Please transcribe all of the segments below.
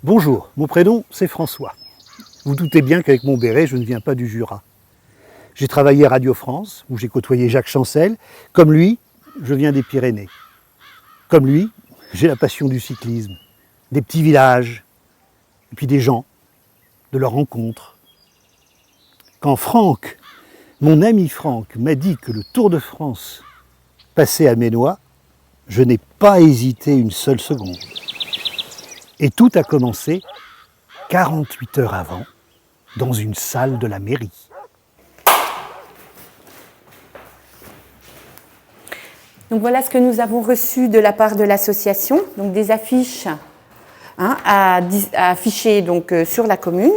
Bonjour, mon prénom c'est François. Vous doutez bien qu'avec mon béret, je ne viens pas du Jura. J'ai travaillé à Radio France, où j'ai côtoyé Jacques Chancel. Comme lui, je viens des Pyrénées. Comme lui, j'ai la passion du cyclisme, des petits villages, et puis des gens, de leurs rencontres. Quand Franck, mon ami Franck, m'a dit que le Tour de France passait à Ménois, je n'ai pas hésité une seule seconde. Et tout a commencé 48 heures avant, dans une salle de la mairie. Donc voilà ce que nous avons reçu de la part de l'association, donc des affiches à afficher donc, sur la commune.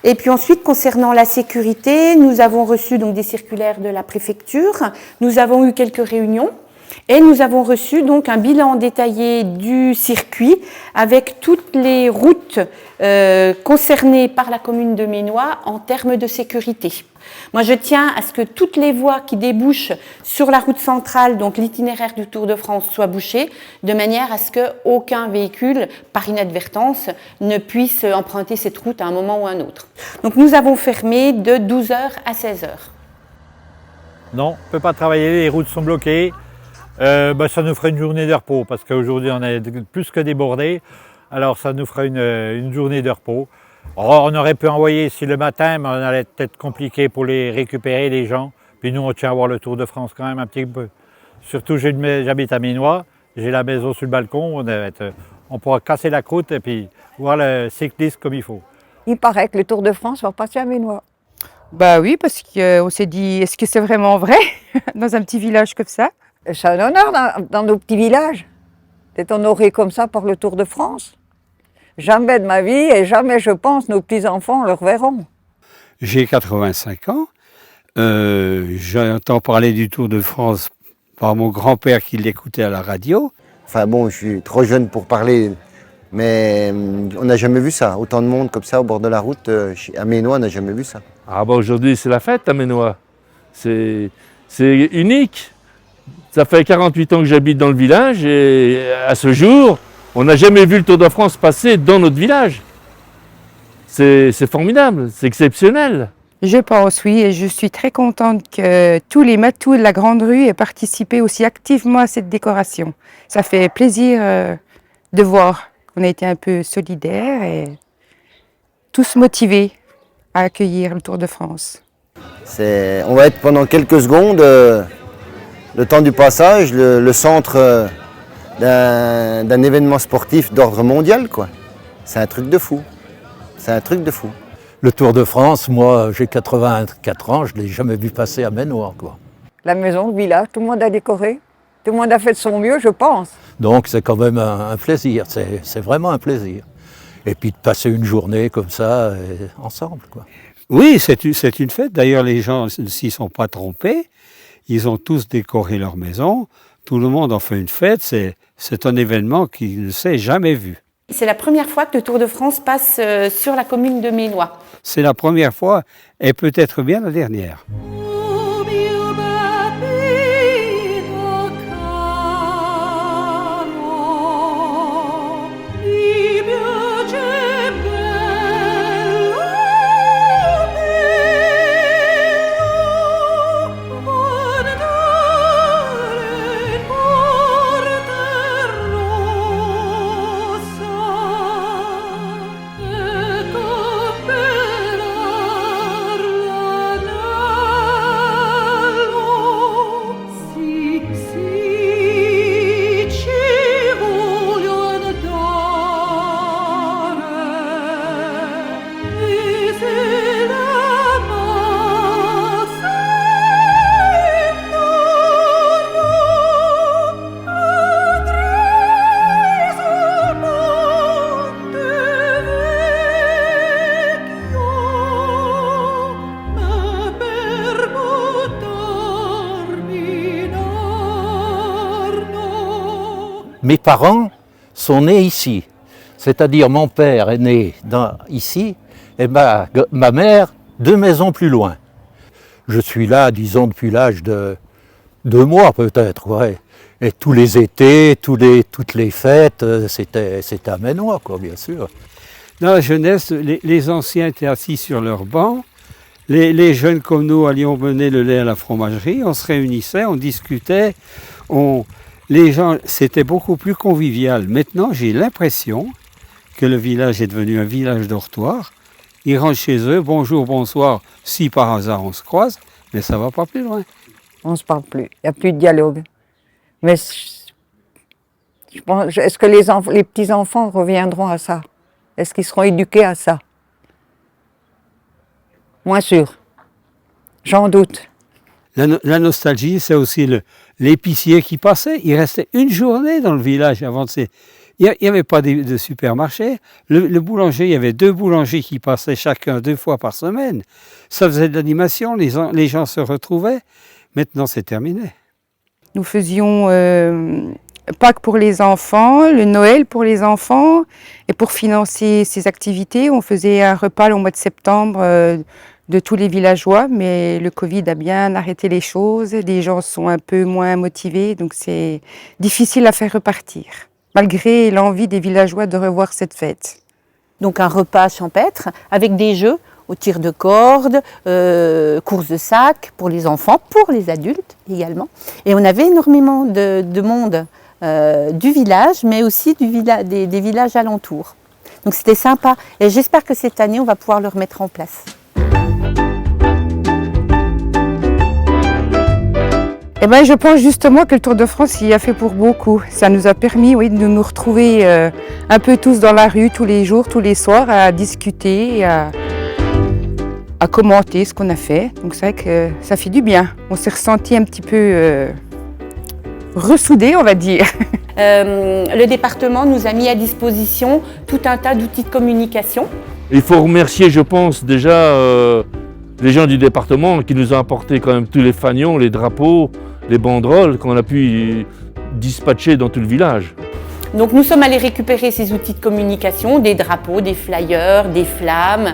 Et puis ensuite, concernant la sécurité, nous avons reçu donc, des circulaires de la préfecture, nous avons eu quelques réunions. Et nous avons reçu donc un bilan détaillé du circuit avec toutes les routes concernées par la commune de Ménois en termes de sécurité. Moi, je tiens à ce que toutes les voies qui débouchent sur la route centrale, donc l'itinéraire du Tour de France, soient bouchées, de manière à ce qu'aucun véhicule, par inadvertance, ne puisse emprunter cette route à un moment ou à un autre. Donc nous avons fermé de 12h à 16h. Non, on ne peut pas travailler, les routes sont bloquées. Ça nous ferait une journée de repos parce qu'aujourd'hui on est plus que débordé, alors ça nous ferait une journée de repos. On aurait pu envoyer ici le matin, mais on allait peut-être compliqué pour les récupérer les gens. Puis nous on tient à voir le Tour de France quand même un petit peu. Surtout j'habite à Ménois, j'ai la maison sur le balcon, on pourra casser la croûte et puis voir le cycliste comme il faut. Il paraît que le Tour de France va passer à Ménois. Bah oui, parce qu'on s'est dit, est-ce que c'est vraiment vrai dans un petit village comme ça? C'est un honneur dans nos petits villages d'être honoré comme ça par le Tour de France. Jamais de ma vie et jamais, je pense, nos petits-enfants le reverront. J'ai 85 ans. J'entends parler du Tour de France par mon grand-père qui l'écoutait à la radio. Enfin bon, je suis trop jeune pour parler, mais on n'a jamais vu ça. Autant de monde comme ça au bord de la route, à Ménois, on n'a jamais vu ça. Ah bah aujourd'hui c'est la fête à Ménois. C'est unique. Ça fait 48 ans que j'habite dans le village et à ce jour, on n'a jamais vu le Tour de France passer dans notre village. C'est formidable, c'est exceptionnel. Je pense, oui, et je suis très contente que tous les matous de la Grande Rue aient participé aussi activement à cette décoration. Ça fait plaisir de voir qu'on a été un peu solidaires et tous motivés à accueillir le Tour de France. On va être pendant quelques secondes, le temps du passage, le centre d'un événement sportif d'ordre mondial, quoi. C'est un truc de fou. C'est un truc de fou. Le Tour de France, moi j'ai 84 ans, je ne l'ai jamais vu passer à Ménois, quoi. La maison, le village, tout le monde a décoré. Tout le monde a fait de son mieux, je pense. Donc c'est quand même un plaisir, c'est vraiment un plaisir. Et puis de passer une journée comme ça, ensemble, quoi. Oui, c'est une fête. D'ailleurs, les gens ne s'y sont pas trompés. Ils ont tous décoré leur maison. Tout le monde en fait une fête. C'est un événement qui ne s'est jamais vu. C'est la première fois que le Tour de France passe sur la commune de Ménois. C'est la première fois et peut-être bien la dernière. Mes parents sont nés ici, c'est-à-dire mon père est né ici et ma mère 2 maisons plus loin. Je suis là, disons, depuis l'âge de 2 mois peut-être, ouais. Et tous les étés, toutes les fêtes, c'était à Ménois, quoi, bien sûr. Dans la jeunesse, les anciens étaient assis sur leur banc. Les jeunes comme nous allions mener le lait à la fromagerie. On se réunissait, on discutait. Les gens, c'était beaucoup plus convivial. Maintenant, j'ai l'impression que le village est devenu un village dortoir. Ils rentrent chez eux, bonjour, bonsoir, si par hasard on se croise, mais ça ne va pas plus loin. On ne se parle plus, il n'y a plus de dialogue. Mais je pense, est-ce que les petits-enfants reviendront à ça? Est-ce qu'ils seront éduqués à ça? Moins sûr. J'en doute. La nostalgie, c'est aussi l'épicier qui passait. Il restait une journée dans le village avant de... Il n'y avait pas de supermarché. Le boulanger, il y avait 2 boulangers qui passaient chacun 2 fois par semaine. Ça faisait de l'animation, les gens se retrouvaient. Maintenant, c'est terminé. Nous faisions Pâques pour les enfants, le Noël pour les enfants. Et pour financer ces activités, on faisait un repas au mois de septembre de tous les villageois. Mais le Covid a bien arrêté les choses. Les gens sont un peu moins motivés, donc c'est difficile à faire repartir, malgré l'envie des villageois de revoir cette fête. Donc un repas champêtre avec des jeux au tir de corde, course de sac pour les enfants, pour les adultes également. Et on avait énormément de monde du village, mais aussi des villages alentours. Donc c'était sympa. Et j'espère que cette année, on va pouvoir le remettre en place. Eh ben, je pense justement que le Tour de France y a fait pour beaucoup. Ça nous a permis, oui, de nous retrouver un peu tous dans la rue, tous les jours, tous les soirs, à discuter, à commenter ce qu'on a fait. Donc c'est vrai que ça fait du bien. On s'est ressenti un petit peu ressoudés, on va dire. Le département nous a mis à disposition tout un tas d'outils de communication. Il faut remercier, je pense, déjà les gens du département qui nous ont apporté quand même tous les fanions, les drapeaux, les banderoles qu'on a pu dispatcher dans tout le village. Donc nous sommes allés récupérer ces outils de communication, des drapeaux, des flyers, des flammes.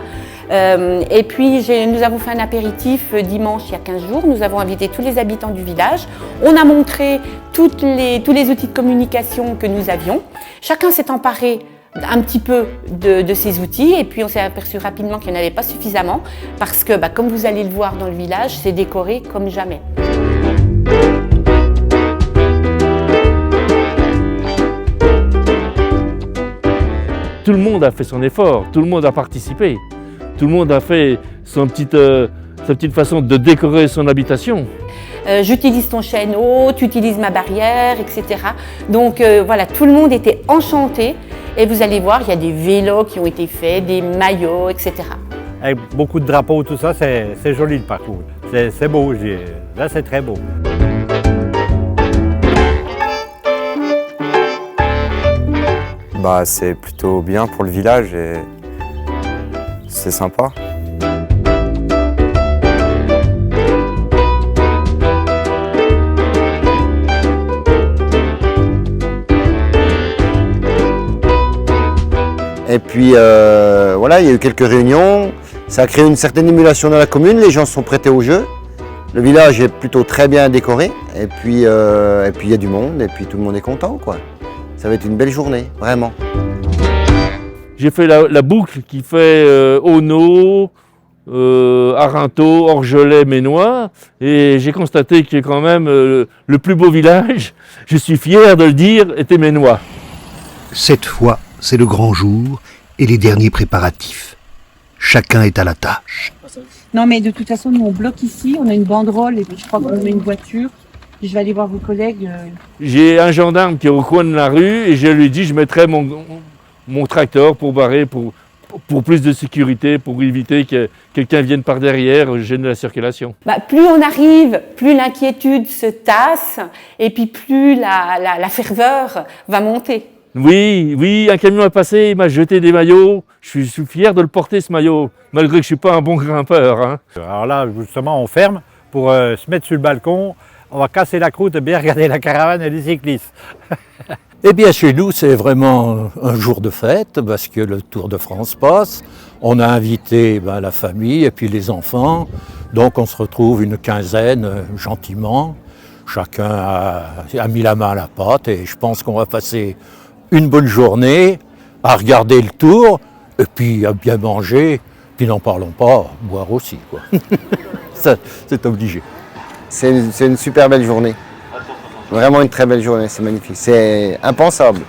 Et puis nous avons fait un apéritif dimanche il y a 15 jours. Nous avons invité tous les habitants du village. On a montré tous les outils de communication que nous avions. Chacun s'est emparé un petit peu de ces outils et puis on s'est aperçu rapidement qu'il n'y en avait pas suffisamment parce que, comme vous allez le voir dans le village, c'est décoré comme jamais. Tout le monde a fait son effort, tout le monde a participé, tout le monde a fait sa petite façon de décorer son habitation. J'utilise ton chaîneau, tu utilises ma barrière, etc. Donc voilà, tout le monde était enchanté et vous allez voir, il y a des vélos qui ont été faits, des maillots, etc. Avec beaucoup de drapeaux, tout ça, c'est joli le parcours. C'est beau, là c'est très beau. C'est plutôt bien pour le village et c'est sympa. Et puis voilà, il y a eu quelques réunions, ça a créé une certaine émulation dans la commune, les gens se sont prêtés au jeu. Le village est plutôt très bien décoré et puis il y a du monde et puis tout le monde est content, quoi. Ça va être une belle journée, vraiment. J'ai fait la boucle qui fait Auneau, Arinthod, Orgelet, Ménois et j'ai constaté que quand même le plus beau village, je suis fier de le dire, était Ménois. Cette fois, c'est le grand jour et les derniers préparatifs. Chacun est à la tâche. Non, mais de toute façon, nous on bloque ici, on a une banderole et puis je crois qu'on met une voiture. Je vais aller voir vos collègues. J'ai un gendarme qui est au coin de la rue et je lui dis je mettrai mon tracteur pour barrer, pour plus de sécurité, pour éviter que quelqu'un vienne par derrière, gêner la circulation. Plus on arrive, plus l'inquiétude se tasse et puis plus la ferveur va monter. Oui, un camion est passé, il m'a jeté des maillots. Je suis fier de le porter ce maillot, malgré que je ne suis pas un bon grimpeur. Hein. Alors là, justement, on ferme pour se mettre sur le balcon. On va casser la croûte et bien regarder la caravane et les cyclistes. Eh bien, chez nous, c'est vraiment un jour de fête parce que le Tour de France passe. On a invité la famille et puis les enfants. Donc, on se retrouve une quinzaine gentiment. Chacun a mis la main à la pâte et je pense qu'on va passer une bonne journée à regarder le Tour Et puis à bien manger, puis n'en parlons pas, boire aussi, quoi. Ça, c'est obligé. C'est une super belle journée. Vraiment une très belle journée, c'est magnifique. C'est impensable.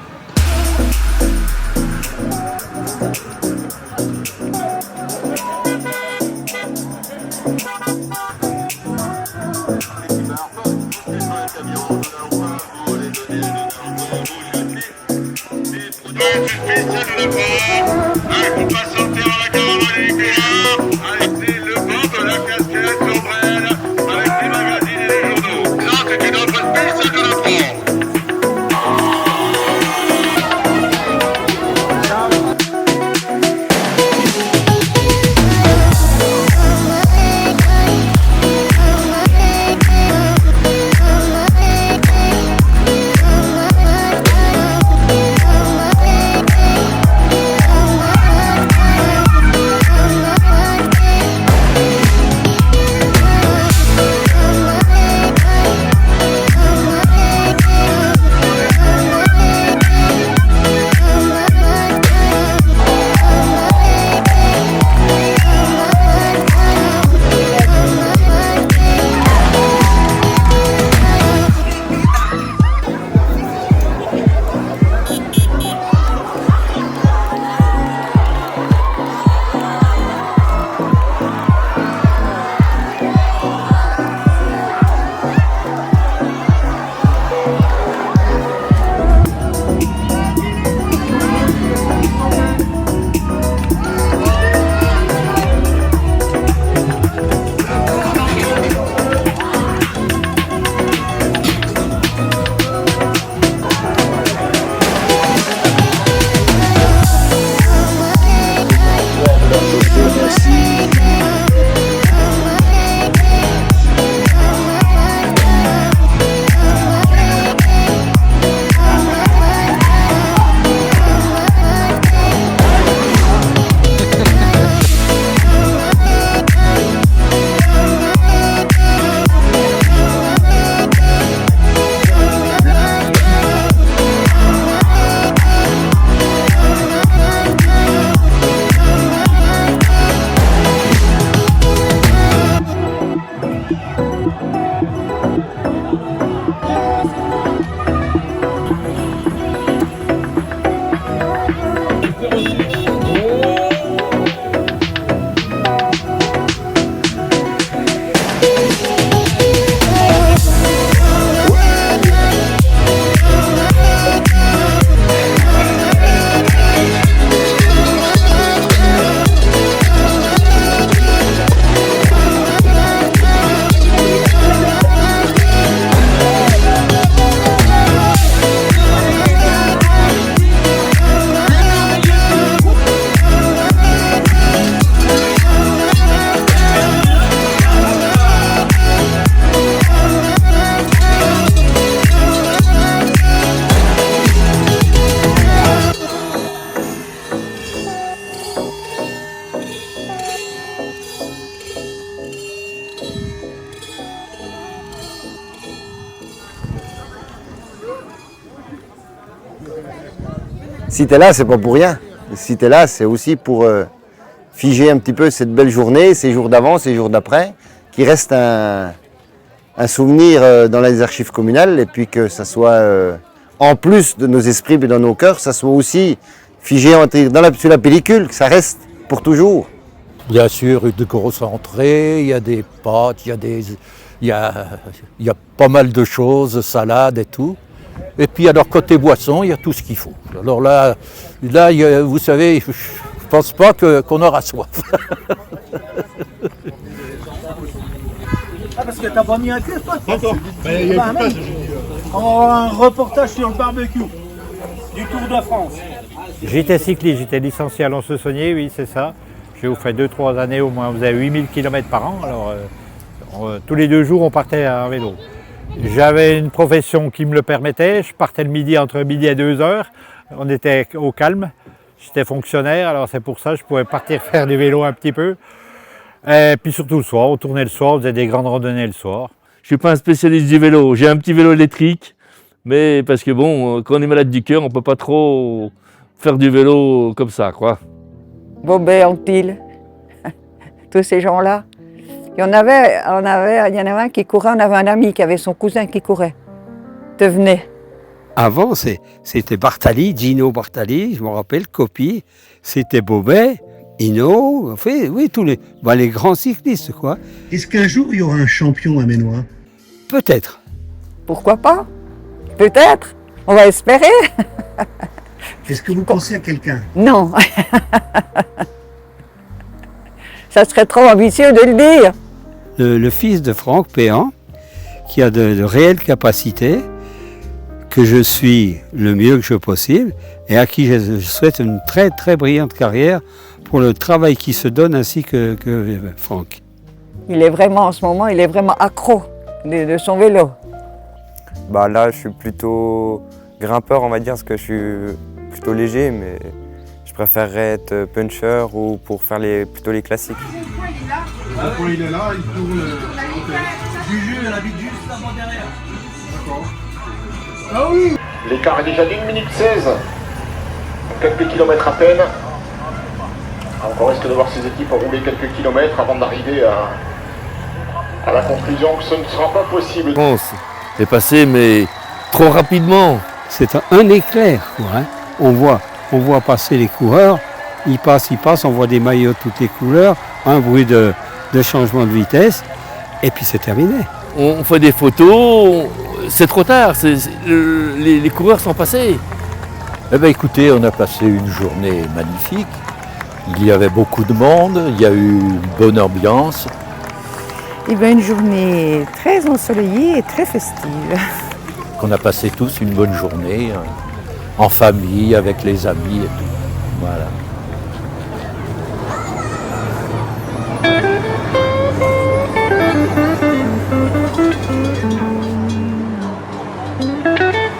Si tu es là, c'est pas pour rien. Si tu es là, c'est aussi pour figer un petit peu cette belle journée, ces jours d'avant, ces jours d'après, qui restent un souvenir dans les archives communales, et puis que ça soit, en plus de nos esprits et dans nos cœurs, ça soit aussi figé sur la pellicule, que ça reste pour toujours. Bien sûr, de grosses entrées, il y a des pâtes, il y a pas mal de choses, salades et tout. Et puis alors côté boisson, il y a tout ce qu'il faut. Alors là vous savez, je ne pense pas qu'on aura soif. Ah, parce que t'as pas mis un clip, toi? D'accord. On va avoir un reportage sur le barbecue du Tour de France. J'étais cycliste, j'étais licencié à Lons-le-Saunier, oui, c'est ça. J'ai fait 2-3 années au moins, on faisait 8000 km par an. Alors, tous les 2 jours, on partait en vélo. J'avais une profession qui me le permettait. Je partais le midi, entre midi et 2 heures. On était au calme. J'étais fonctionnaire, alors c'est pour ça que je pouvais partir faire du vélo un petit peu. Et puis surtout le soir, on tournait le soir, on faisait des grandes randonnées le soir. Je ne suis pas un spécialiste du vélo. J'ai un petit vélo électrique, mais parce que bon, quand on est malade du cœur, on ne peut pas trop faire du vélo comme ça, quoi. Bobet, Antil, tous ces gens-là. Il y en avait un qui courait, on avait un ami qui avait son cousin qui courait. Devenait. Avant, c'était Bartali, Gino Bartali, je me rappelle, Coppi, c'était Bobet, Hinault, enfin, oui, tous les grands cyclistes, quoi. Est-ce qu'un jour il y aura un champion aménois? Peut-être. Pourquoi pas? Peut-être. On va espérer. Est-ce que vous pensez à quelqu'un? Non. Ça serait trop ambitieux de le dire. Le fils de Franck Péan, qui a de réelles capacités, que je suis le mieux que je possible, et à qui je souhaite une très très brillante carrière pour le travail qu'il se donne ainsi que Franck. Il est vraiment, en ce moment, il est vraiment accro de son vélo. Bah là, je suis plutôt grimpeur, on va dire, parce que je suis plutôt léger, mais je préférerais être puncher ou pour faire plutôt les classiques. Il est là, il tourne du jus à la bite juste avant derrière. D'accord. Ah oui! L'écart est déjà d'1 minute 16. Quelques kilomètres à peine. Encore reste de voir ces équipes rouler quelques kilomètres avant d'arriver à la conclusion que ce ne sera pas possible. France est passé, mais trop rapidement. C'est un éclair, quoi, hein. On voit passer les coureurs, ils passent, on voit des maillots de toutes les couleurs, un bruit de changement de vitesse, et puis c'est terminé. On fait des photos, c'est trop tard, les coureurs sont passés. Eh bien écoutez, on a passé une journée magnifique. Il y avait beaucoup de monde, il y a eu une bonne ambiance. Eh bien, une journée très ensoleillée et très festive. On a passé tous une bonne journée, en famille, avec les amis et tout. Voilà.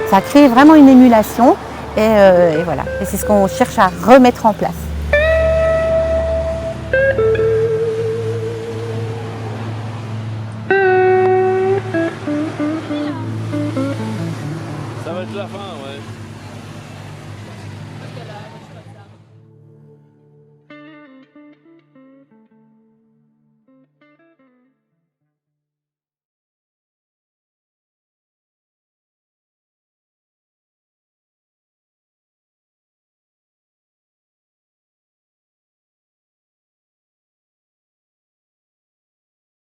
Ça crée vraiment une émulation et voilà. Et c'est ce qu'on cherche à remettre en place.